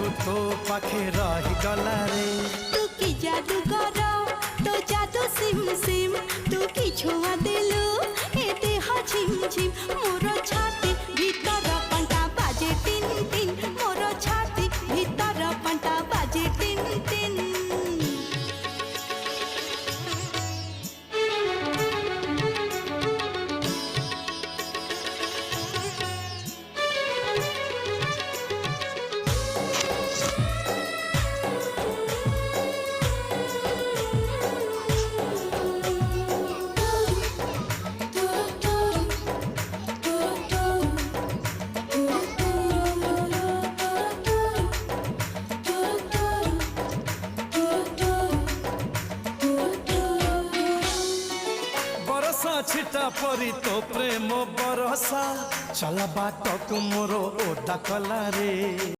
କେବେଠୁ ତୋ ପାଖେ ରହିଗଲା ରେ। तू की जादू कर तो जादू सिम सिम तू की छुआ दिलु ए देह झिम झिम मोर छाती भीतर पंटा बाजे टिन टिन मोर छाती भीतर पंटा बाजे टिन टिन। बरसा छिटा परी तो प्रेम बरसा चला बाट को मोर ओदा कला रे।